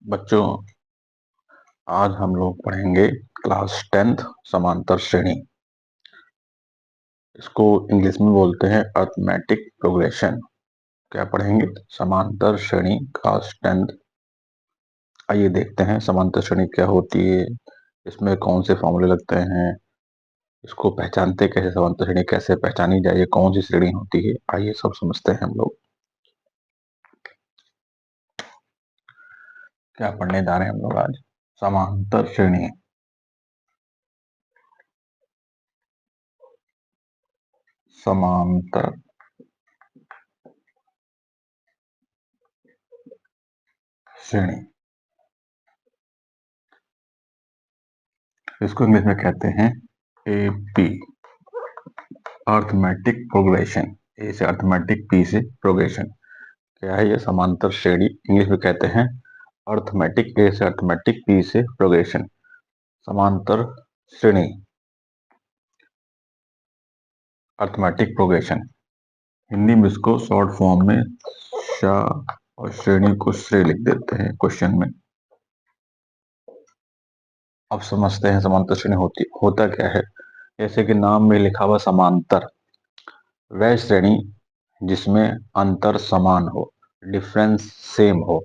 बच्चों, आज हम लोग पढ़ेंगे क्लास 10th समांतर श्रेणी। इसको इंग्लिश में बोलते हैं अर्थमेटिक प्रोग्रेशन। क्या पढ़ेंगे? समांतर श्रेणी, क्लास 10th। आइए देखते हैं समांतर श्रेणी क्या होती है, इसमें कौन से फॉर्मूले लगते हैं, इसको पहचानते कैसे, समांतर श्रेणी कैसे पहचानी जाए, ये कौन सी श्रेणी होती है, आइए सब समझते हैं हम लोग। क्या पढ़ने जा रहे हैं हम लोग आज? समांतर श्रेणी। समांतर श्रेणी, इसको इंग्लिश में कहते हैं एपी, अर्थमेटिक प्रोग्रेशन। ए से अर्थमेटिक, पी से प्रोग्रेशन। क्या है ये? समांतर श्रेणी। इंग्लिश में कहते हैं अर्थमेटिक, ए से अर्थमेटिक, पी से प्रोग्रेशन। समांतर श्रेणी, अर्थमेटिक प्रोग्रेशन। हिंदी में इसको शॉर्ट फॉर्म में शा और श्रेणी को श्रेय लिख देते हैं क्वेश्चन में। अब समझते हैं समांतर श्रेणी होता क्या है। जैसे कि नाम में लिखा हुआ समांतर, वह श्रेणी जिसमें अंतर समान हो, डिफरेंस सेम हो।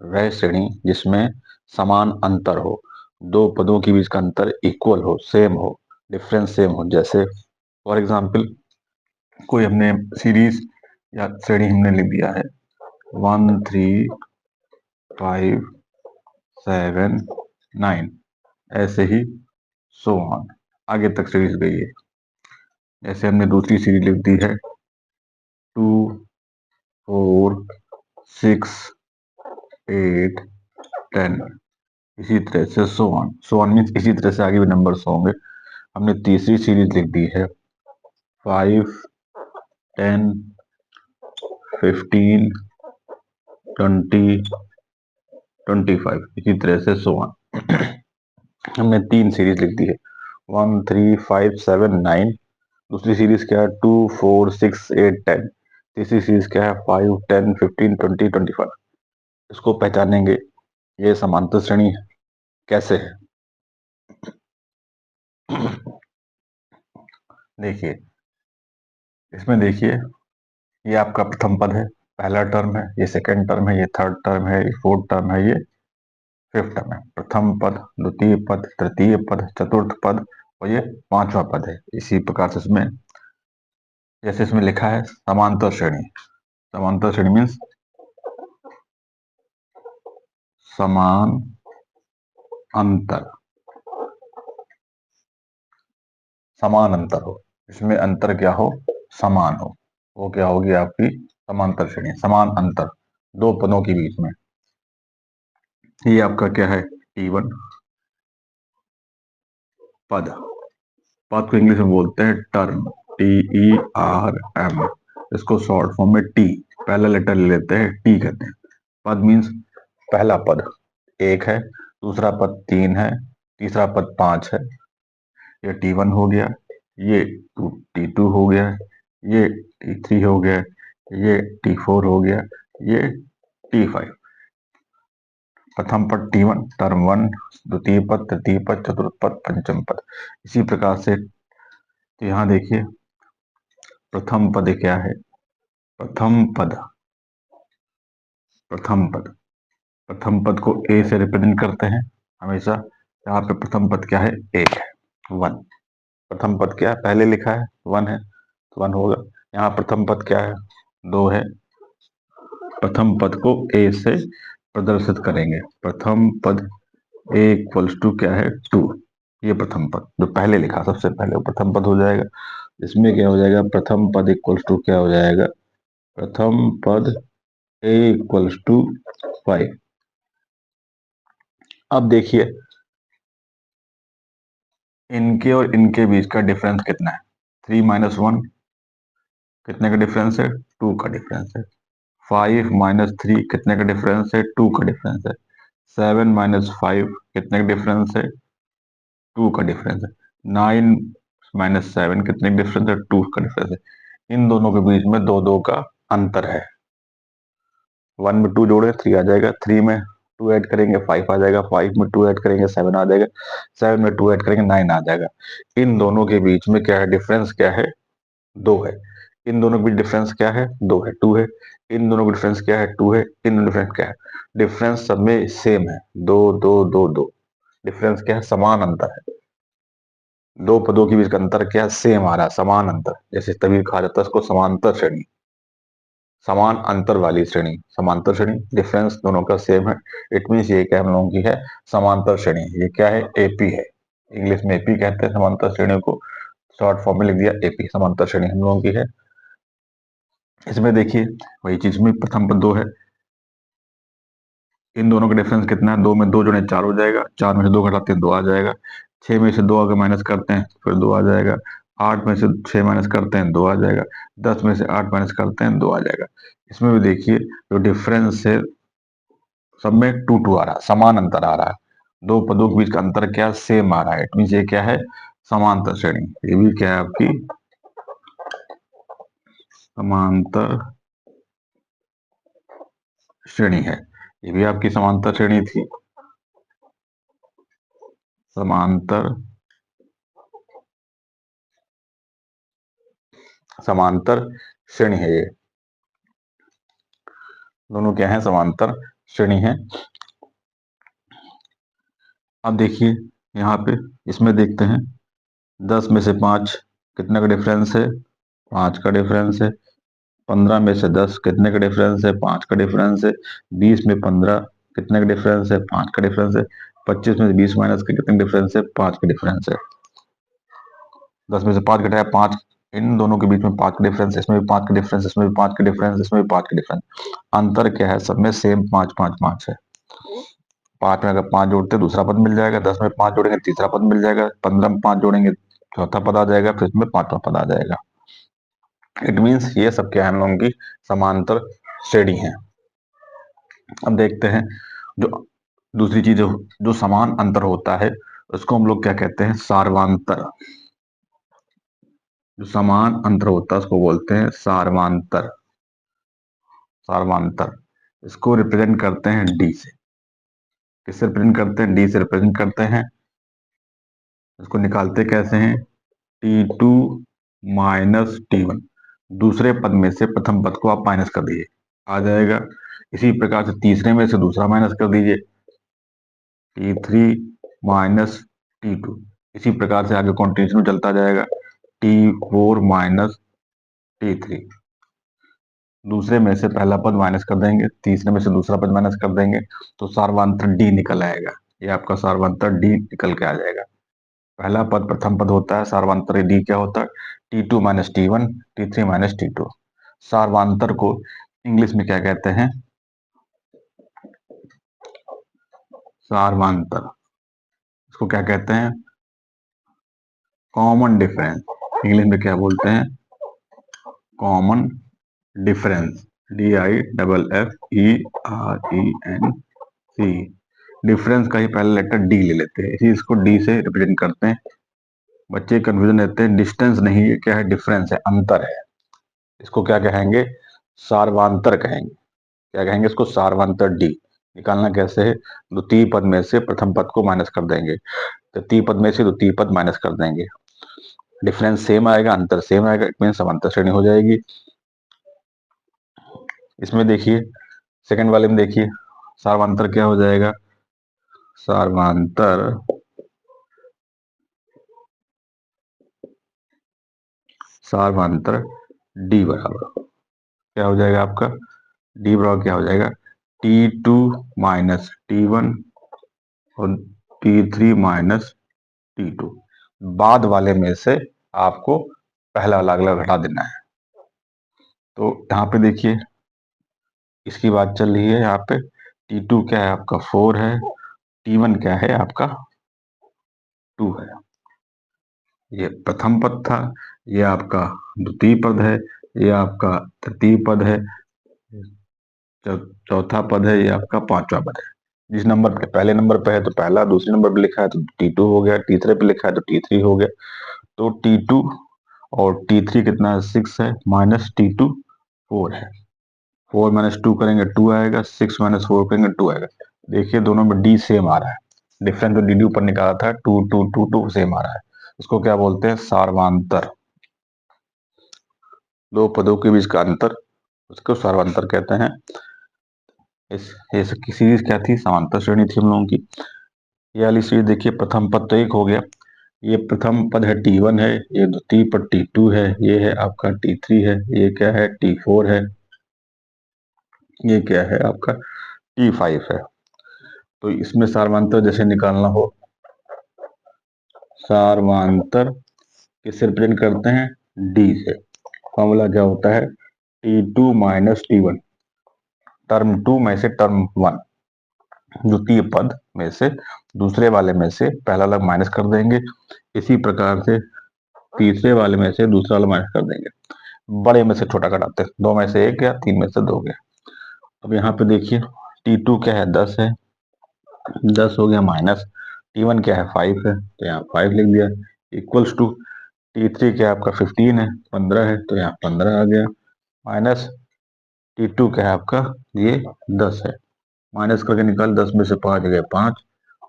वह श्रेणी जिसमें समान अंतर हो, दो पदों के बीच का अंतर इक्वल हो, सेम हो, डिफरेंस सेम हो। जैसे फॉर एग्जाम्पल, कोई हमने सीरीज या श्रेणी हमने लिख दिया है 1 3 5 7 9, ऐसे ही सो ऑन, आगे तक सीरीज गई है। जैसे हमने दूसरी सीरीज लिख दी है 2 4 6 8 10, इसी तरह से सो ऑन मीन्स इसी तरह से आगे भी नंबर्स होंगे। हमने तीसरी सीरीज लिख दी है 5 10 15 20 25, इसी तरह से सो ऑन। हमने तीन सीरीज लिख दी है 1 3 5 7 9। दूसरी सीरीज क्या है? 2 4 6 8 10। तीसरी सीरीज क्या है? 5 10 15 20 25। इसको पहचानेंगे ये समांतर श्रेणी कैसे है। देखिए, इसमें देखिए, ये आपका प्रथम पद है, पहला टर्म है, ये सेकंड टर्म है, ये थर्ड टर्म है, ये फोर्थ टर्म है, ये फिफ्थ टर्म है। प्रथम पद, द्वितीय पद, तृतीय पद, चतुर्थ पद और ये पांचवा पद है। इसी प्रकार से इसमें, जैसे इसमें लिखा है समांतर श्रेणी। समांतर श्रेणी मीन्स समान अंतर, समान अंतर हो, इसमें अंतर क्या हो? समान हो, वो क्या होगी? आपकी समांतर श्रेणी। समान अंतर दो पदों के बीच में। ये आपका क्या है? T1 पद। पद को इंग्लिश में बोलते हैं टर्म, TERM। इसको शॉर्ट फॉर्म में टी, पहला लेटर ले लेते हैं, टी कहते हैं। पद मीन्स पहला पद एक है, दूसरा पद तीन है, तीसरा पद पांच है। ये T1 हो गया, ये T2 हो गया, ये T3 हो गया, ये T4 हो गया, ये T5। प्रथम पद T1 टर्म वन, द्वितीय पद, तृतीय पद, चतुर्थ पद, पंचम पद। इसी प्रकार से तो यहाँ देखिए, प्रथम पद क्या है? प्रथम पद, प्रथम पद, प्रथम पद को ए से रिप्रेजेंट करते हैं हमेशा। यहाँ पे प्रथम पद क्या है? एक है, वन। प्रथम पद क्या है? पहले लिखा है वन है, तो वन होगा। यहाँ प्रथम पद क्या है? दो है। प्रथम पद को ए से प्रदर्शित करेंगे। प्रथम पद ए इक्वल्स टू क्या है? टू। ये प्रथम पद जो पहले लिखा, सबसे पहले वो प्रथम पद हो जाएगा। इसमें क्या हो जाएगा? प्रथम पद इक्वल्स टू क्या हो जाएगा? प्रथम पद ए इक्वल्स टू 5। अब देखिए, इनके और इनके बीच का डिफरेंस कितना है? 3 माइनस वन, कितने का डिफरेंस है? 2 का डिफरेंस है। 5 माइनस थ्री, कितने का डिफरेंस है? 2 का डिफरेंस है। 7 माइनस फाइव, कितने का डिफरेंस है? 2 का डिफरेंस है। 9 माइनस सेवन, कितने का डिफरेंस है? 2 का डिफरेंस है। इन दोनों के बीच में दो दो का अंतर है। 1 में 2 जोड़े 3 आ जाएगा, 3 में टू ऐड करेंगे 5 आ जाएगा, 5 में 2 ऐड करेंगे 7 आ जाएगा, 7 में 2 ऐड करेंगे 9 आ जाएगा। इन दोनों के बीच में क्या है, डिफरेंस क्या है, 2 है। इन दोनों के बीच डिफरेंस क्या है, 2 है, 2 है। इन दोनों का डिफरेंस क्या है, 2 है। इन दोनों डिफरेंस क्या है, डिफरेंस सब में सेम है, 2 2 2 2। डिफरेंस क्या है, समान अंतर है। दो पदों के बीच का अंतर क्या है, सेम आ रहा है, समान अंतर। जैसे तभी कहा जाता है इसको समांतर श्रेणी, समान अंतर वाली श्रेणी, समांतर श्रेणी। डिफरेंस दोनों का सेम है, इट मीन ये क्या हम लोगों की है, समांतर श्रेणी। ये क्या है, एपी है। इंग्लिश में एपी कहते हैं समांतर श्रेणी को, शॉर्ट फॉर्म में लिख दिया एपी, समांतर श्रेणी हम लोगों की है। इसमें देखिए वही चीज में प्रथम पद 2 है, इन दोनों का डिफरेंस कितना है, 2 में 2 जोड़े 4 हो जाएगा, 4 में से 2 घटाते हैं 2 आ जाएगा, 6 में से 2 अगर माइनस करते हैं फिर 2 आ जाएगा, 8 में से 6 माइनस करते हैं 2 आ जाएगा, 10 में से 8 माइनस करते हैं 2 आ जाएगा। इसमें भी देखिए जो डिफरेंस है सब में 2 2 आ रहा है, समान अंतर आ रहा है। दो पदों के बीच का अंतर क्या, सेम आ रहा है, इट मीन ये क्या है, समांतर श्रेणी। ये भी क्या है आपकी समांतर श्रेणी है, ये भी आपकी समांतर श्रेणी थी, समांतर समांतर श्रेणी है। ये दोनों क्या है, समांतर श्रेणी है। अब देखिए यहाँ पे इसमें देखते हैं 10 में से 5 कितने का डिफरेंस है, 5 का डिफरेंस है। 15 में से 10 कितने का डिफरेंस है, 5 का डिफरेंस है। 20 में 15 कितने का डिफरेंस है, 5 का डिफरेंस है। 25 में से 20 माइनस के कितने डिफरेंस है, 5 का डिफरेंस है। 10 में से 5 घटाया 5, इन दोनों के बीच में 5 का डिफरेंस, इसमें भी 5 का डिफरेंस, इसमें भी 5 का डिफरेंस, इसमें भी 5 का डिफरेंस। अंतर क्या है, सब में सेम 5 5 5 है। 5 में अगर 5 जोड़ते हैं दूसरा पद मिल जाएगा, 10 में 5 जोड़ेंगे तीसरा पद मिल जाएगा, 15 में 5 जोड़ेंगे चौथा पद आ जाएगा, फिर इसमें पांचवा पद आ जाएगा। इट मीन्स ये सब क्या है, हम लोगों की समांतर श्रेणी है। अब देखते हैं जो दूसरी चीज जो समान अंतर होता है उसको हम लोग क्या कहते हैं, सार्वांतर। जो समान अंतर होता है उसको बोलते हैं सार्वांतर, सार्वांतर। इसको रिप्रेजेंट करते हैं डी से। किससे रिप्रेजेंट करते हैं, डी से रिप्रेजेंट करते हैं। इसको निकालते कैसे हैं, T2 माइनस T1, दूसरे पद में से प्रथम पद को आप माइनस कर दीजिए, आ जाएगा। इसी प्रकार से तीसरे में से दूसरा माइनस कर दीजिए, T3 माइनस T2। इसी प्रकार से आगे कॉन्टिन्यूशन चलता जाएगा, T4 माइनस T3। दूसरे में से पहला पद माइनस कर देंगे, तीसरे में से दूसरा पद माइनस कर देंगे, तो सार्वंतर डी निकल आएगा। ये आपका सार्वंतर डी निकल के आ जाएगा। पहला पद प्रथम पद होता है, सार्वंतर डी क्या होता है, T2 minus T1, T3 minus T2। सार्वंतर को इंग्लिश में क्या कहते हैं, सार्वंतर, इसको क्या कहते हैं, कॉमन डिफरेंस। इंग्लिश में क्या बोलते हैं, कॉमन डिफरेंस, DIFFERENC। डिफरेंस का ही पहला लेटर डी ले लेते हैं, इसी इसको डी से रिप्रेजेंट करते हैं। बच्चे कंफ्यूजन रहते हैं, डिस्टेंस नहीं है, क्या है, डिफरेंस है, अंतर है। इसको क्या कहेंगे, सार्वांतर कहेंगे। क्या कहेंगे इसको, सार्वांतर डी। निकालना कैसे है, द्वितीय पद में से प्रथम पद को माइनस कर देंगे, तृतीय पद में से द्वितीय पद माइनस कर देंगे, डिफरेंस सेम आएगा, अंतर सेम आएगा, इट मीन समांतर श्रेणी हो जाएगी। इसमें देखिए सेकंड वाले में देखिए सार्वांतर क्या हो जाएगा, सार्वांतर सार्वांतर डी बराबर क्या हो जाएगा आपका, डी बराबर क्या हो जाएगा, T2 माइनस T1 और T3 माइनस T2। बाद वाले में से आपको पहला वाला अगला घटा देना है। तो यहाँ पे देखिए इसकी बात चल रही है, यहाँ पे T2 क्या है आपका 4 है, T1 क्या है आपका 2 है। ये प्रथम पद था, ये आपका द्वितीय पद है, ये आपका तृतीय पद है, चौथा पद है, ये आपका पांचवा पद है। जिस नंबर पे पहले नंबर पे है तो पहला, दूसरे नंबर पे लिखा है तो T2 हो गया, तीसरे पे लिखा है तो T3 हो गया। तो T2 और T3 कितना है, 6 है, माइनस T2 4 है। 4 माइनस 2 करेंगे 2 आएगा, 6 माइनस 4 करेंगे 2 आएगा। देखिए दोनों में डी सेम आ रहा है, डिफरेंस जो डी डी ऊपर निकाला था two two two two same आ रहा है। उसको क्या बोलते हैं? सार्वंतर। दो पदों के बीच का अंतर, उसको सार्वंतर कहते हैं। इस सीरीज क्या थी? समांतर श्रेणी थी हम लोगों की। ये वाली सीरीज देखिए, प्रथम पद तो एक हो गया, ये प्रथम पद है T1 है, ये द्वितीय पद T2 है, ये है आपका T3 है, ये क्या है? T4 है, ये क्या है आपका? T5 है। तो इसमें सार्वंतर जैसे निकालना हो, सार्वंतर किससे रिप्रेजेंट करते हैं? डी से। फॉर्मूला क्या होता है? T2 minus T1, term to में से टर्म वन, द्वितीय पद में से दूसरे वाले में से पहला वाला माइनस कर देंगे, इसी प्रकार से तीसरे वाले में से दूसरा वाला माइनस कर देंगे, बड़े में से छोटा घटाते हैं, दो में से एक गया, तीन में से दो गया। अब यहाँ पे देखिए T2 क्या है? 10 है, 10 हो गया, माइनस T1 क्या है? 5 है, तो यहाँ 5 लिख दिया, इक्वल्स टू T3 क्या है आपका? 15 है, 15 है, तो यहाँ 15 आ गया, माइनस T2 क्या है आपका? ये 10 है, माइनस करके निकाल, 10 में से 5 गए 5,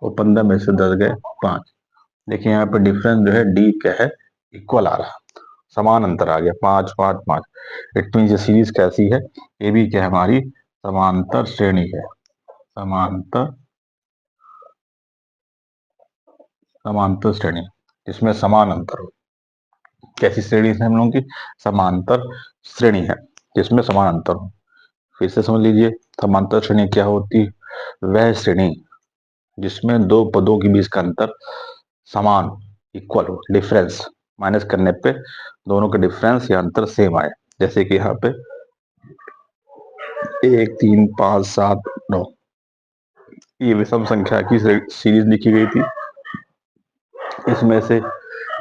और 15 में से 10 गए 5। देखिए यहाँ पे डिफरेंस जो है डी क्या है? इक्वल आ रहा, समान अंतर आ गया, 5 5 5। इट मीन ये सीरीज कैसी है? ये भी क्या है? हमारी समांतर श्रेणी है। समांतर, समांतर श्रेणी जिसमें समान अंतर हो। कैसी श्रेणी है हम लोगों की? समांतर श्रेणी है जिसमें समान अंतर हो। फिर से समझ लीजिए, समांतर श्रेणी क्या होती है? वह श्रेणी जिसमें दो पदों के बीच का अंतर समान, इक्वल हो, डिफरेंस माइनस करने पे दोनों का डिफरेंस या अंतर सेम आए। जैसे कि यहाँ पे 1 3 5 7 9, ये विषम संख्या की सीरीज लिखी गई थी, इसमें से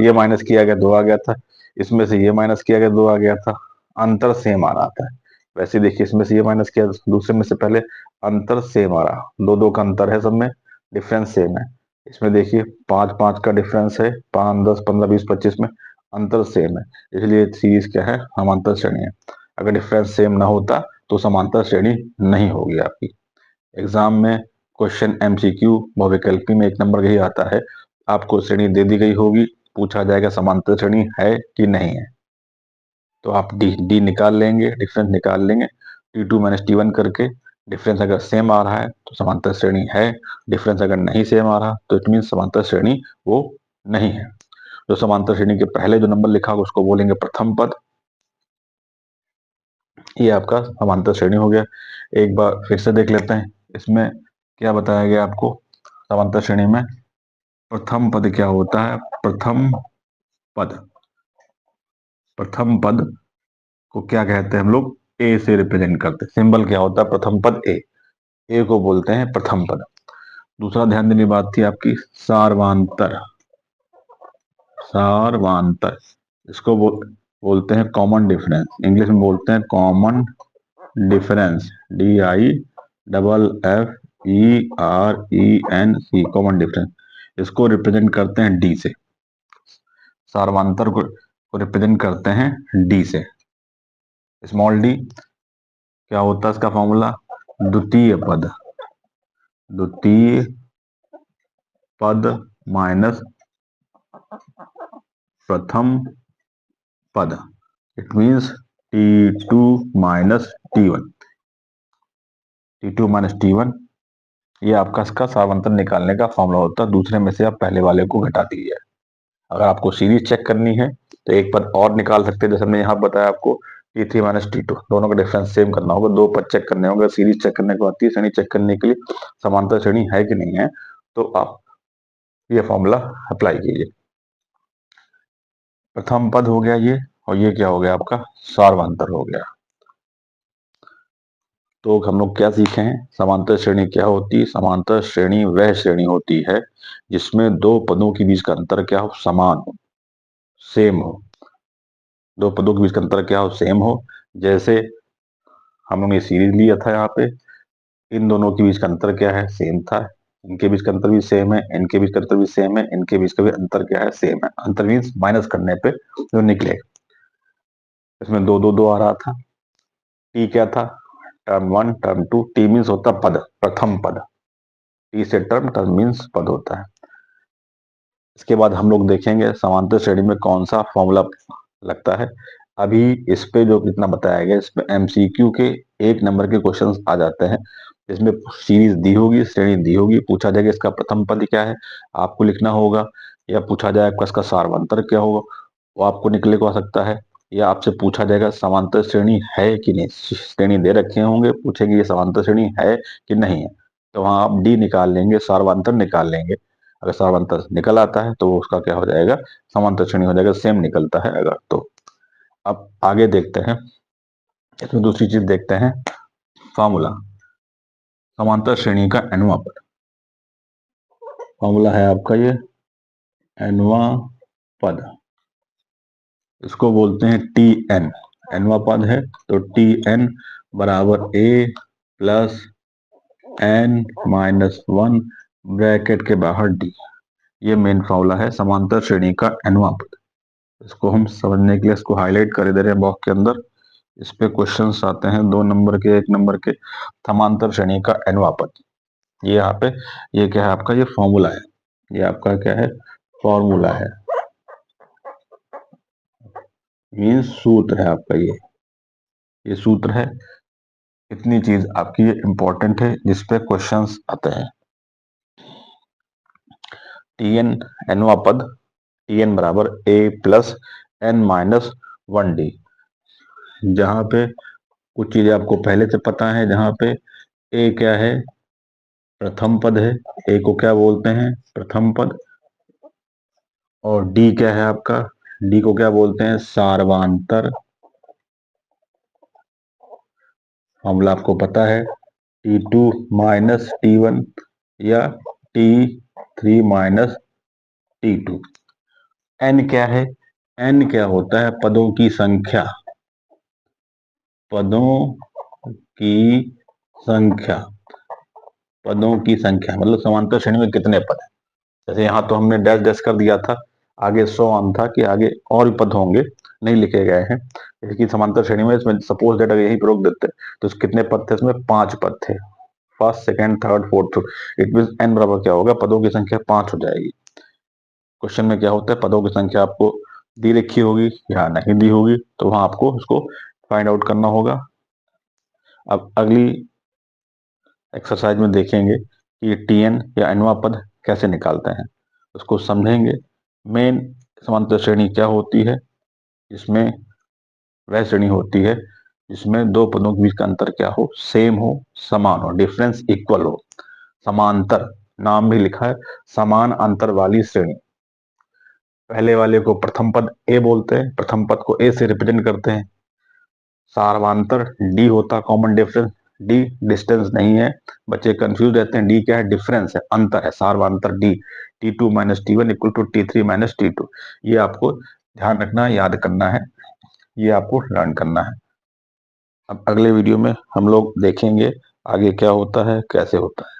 ये माइनस किया गया, दो आ गया था, इसमें से ये माइनस किया गया, दो आ गया था, अंतर सेम आ रहा था। वैसे देखिए, इसमें से ये माइनस किया, दूसरे में से पहले, अंतर सेम आ रहा, दो दो का अंतर है, सब में डिफरेंस सेम है। इसमें देखिए 5 5 का डिफरेंस है, 5 10 15 20 25 में अंतर सेम है, इसलिए सीरीज क्या है? समांतर श्रेणी है। अगर डिफरेंस सेम ना होता तो समांतर श्रेणी नहीं होगी आपकी। एग्जाम में क्वेश्चन एमसीक्यू बहुविकल्पी में 1 नंबर का ही आता है, आपको श्रेणी दे दी गई होगी, पूछा जाएगा समांतर श्रेणी है कि नहीं है, तो आप डी डी निकाल लेंगे, डिफरेंस निकाल लेंगे, T2 माइनस T1 करके। डिफरेंस अगर सेम आ रहा है तो समांतर श्रेणी है, डिफरेंस अगर नहीं सेम आ रहा तो इट मीन समांतर श्रेणी वो नहीं है। जो समांतर श्रेणी के पहले जो नंबर लिखा होगा उसको बोलेंगे प्रथम पद। ये आपका समांतर श्रेणी हो गया। एक बार फिर से देख लेते हैं, इसमें क्या बताया गया आपको? समांतर श्रेणी में प्रथम पद क्या होता है? प्रथम पद, प्रथम पद को क्या कहते हैं हम लोग? ए से रिप्रेजेंट करते हैं। सिंबल क्या होता है? प्रथम पद ए, ए को बोलते हैं प्रथम पद। दूसरा ध्यान देने की बात थी आपकी, सार्वांतर। सार्वांतर, इसको बोलते हैं कॉमन डिफरेंस, इंग्लिश में बोलते हैं common difference, DIFFERENC, common difference. इसको रिप्रेजेंट करते हैं डी से, सार्वंतर को रिप्रेजेंट करते हैं डी से। स्मॉल डी क्या होता है? इसका फॉर्मूला द्वितीय पद, द्वितीय पद माइनस प्रथम पद, it means T2 minus T1, T2 minus T1, ये आपका इसका सार्वंतर निकालने का फॉर्मूला होता है। दूसरे में से आप पहले वाले को घटा दीजिए। अगर आपको सीरीज चेक करनी है तो एक पद और निकाल सकते हैं, जैसे हमने यहाँ बताया आपको T3 माइनस T2, दोनों का डिफरेंस सेम करना होगा, दो पद चेक करने होंगे। सीरीज चेक करने के बाद तीसरी श्रेणी चेक करने के लिए समांतर श्रेणी है कि नहीं है, तो आप ये फॉर्मूला अप्लाई कीजिए। प्रथम पद हो गया ये, और ये क्या हो गया आपका? सार्वंतर हो गया। तो हम लोग क्या सीखे हैं? समांतर श्रेणी क्या होती है? समांतर श्रेणी वह श्रेणी होती है जिसमें दो पदों के बीच का अंतर क्या हो? समान हो, सेम हो। दो पदों के बीच का अंतर क्या हो? सेम हो। जैसे हम लोग ने सीरीज लिया था, यहाँ पे इन दोनों के बीच का अंतर क्या है? सेम था, इनके बीच का अंतर भी सेम है, इनके बीच का अंतर भी सेम है, इनके बीच का भी अंतर क्या है? सेम है। अंतर मीन्स माइनस करने पे जो निकले, इसमें दो दो दो आ रहा था। टी क्या था? Term one term two, T means होता पद, प्रथम पद। टी से टर्म, टर्म मीन्स पद होता है। इसके बाद हम लोग देखेंगे समांतर श्रेणी में कौन सा फॉर्मूला लगता है। अभी इस पे जो कितना बताया गया, इस पे एमसीक्यू के 1 नंबर के क्वेश्चंस आ जाते हैं। इसमें सीरीज दी होगी, श्रेणी दी होगी, पूछा जाएगा इसका प्रथम पद क्या है, आपको लिखना होगा, या पूछा जाएगा इसका सार्वंतर क्या होगा, वो आपको निकले को आ सकता है, या आपसे पूछा जाएगा समांतर श्रेणी है कि नहीं। श्रेणी दे रखे होंगे, पूछेंगे ये समांतर श्रेणी है कि नहीं है, तो वहां आप डी निकाल लेंगे, सार्वंतर निकाल लेंगे। अगर सार्वंतर निकल आता है तो उसका क्या हो जाएगा, समांतर श्रेणी हो जाएगा, सेम निकलता है अगर तो। अब आगे देखते हैं, इसमें दूसरी चीज देखते हैं, फॉर्मूला समांतर श्रेणी का एनवा पद। फॉर्मूला है आपका ये एनवा पद, इसको बोलते हैं टी एन। एनवा पद है तो टी एन बराबर a plus n minus one bracket के बाहर डी। ये मेन फॉर्मूला है समांतर श्रेणी का एनवा पद। इसको हम समझने के लिए इसको हाईलाइट कर दे रहे हैं बॉक्स के अंदर। इस पे क्वेश्चंस आते हैं 2 नंबर के, 1 नंबर के। समांतर श्रेणी का एनवा पद, ये यहाँ पे ये क्या है आपका, ये फॉर्मूला है, ये आपका क्या है, फॉर्मूला है, मीन्स सूत्र है आपका, ये सूत्र है। इतनी चीज आपकी ये इंपॉर्टेंट है जिसपे क्वेश्चंस आते हैं। टी एन एनवा पद, टी एन बराबर a plus n minus one d. जहां पे कुछ चीजें आपको पहले से पता है, जहां पे ए क्या है, प्रथम पद है, ए को क्या बोलते हैं, प्रथम पद। और डी क्या है आपका, डी को क्या बोलते हैं, सार्वांतर। फॉर्मूला आपको पता है, T2 माइनस T1 या T3 माइनस T2। एन क्या है, एन क्या होता है, पदों की संख्या, पदों की संख्या, पदों की संख्या मतलब समांतर श्रेणी में कितने पद हैं। जैसे यहाँ तो हमने डैश डैश कर दिया था, आगे सो ऑन था कि आगे और भी पद होंगे, नहीं लिखे गए हैं। जैसे कि समांतर श्रेणी में इसमें सपोज डेट अगर यही रोक देते तो कितने पद थे, इसमें 5 पद थे, first second third fourth. It mean N बराबर क्या होगा, पदों की संख्या 5 हो जाएगी। क्वेश्चन में क्या होता है, पदों की संख्या आपको दी रखी होगी या नहीं दी होगी, तो वहां आपको उसको फाइंड आउट करना होगा। अब अगली एक्सरसाइज में देखेंगे कि टीएन या एनवा पद कैसे निकालते हैं, उसको समझेंगे। मेन समांतर श्रेणी क्या होती है, इसमें वह श्रेणी होती है जिसमें दो पदों के बीच का अंतर क्या हो, सेम हो, समान हो, डिफरेंस इक्वल हो। समांतर, नाम भी लिखा है, समान अंतर वाली श्रेणी। पहले वाले को प्रथम पद ए बोलते हैं, प्रथम पद को ए से रिप्रेजेंट करते हैं। सार्वंतर डी होता, कॉमन डिफरेंस, डी डिस्टेंस नहीं है, बच्चे कंफ्यूज रहते हैं, डी क्या है, डिफरेंस है, अंतर है, सार्वंतर d. T2 minus T1 equal to T3 minus T2। ये आपको ध्यान रखना है, याद करना है, ये आपको लर्न करना है। अब अगले वीडियो में हम लोग देखेंगे आगे क्या होता है, कैसे होता है।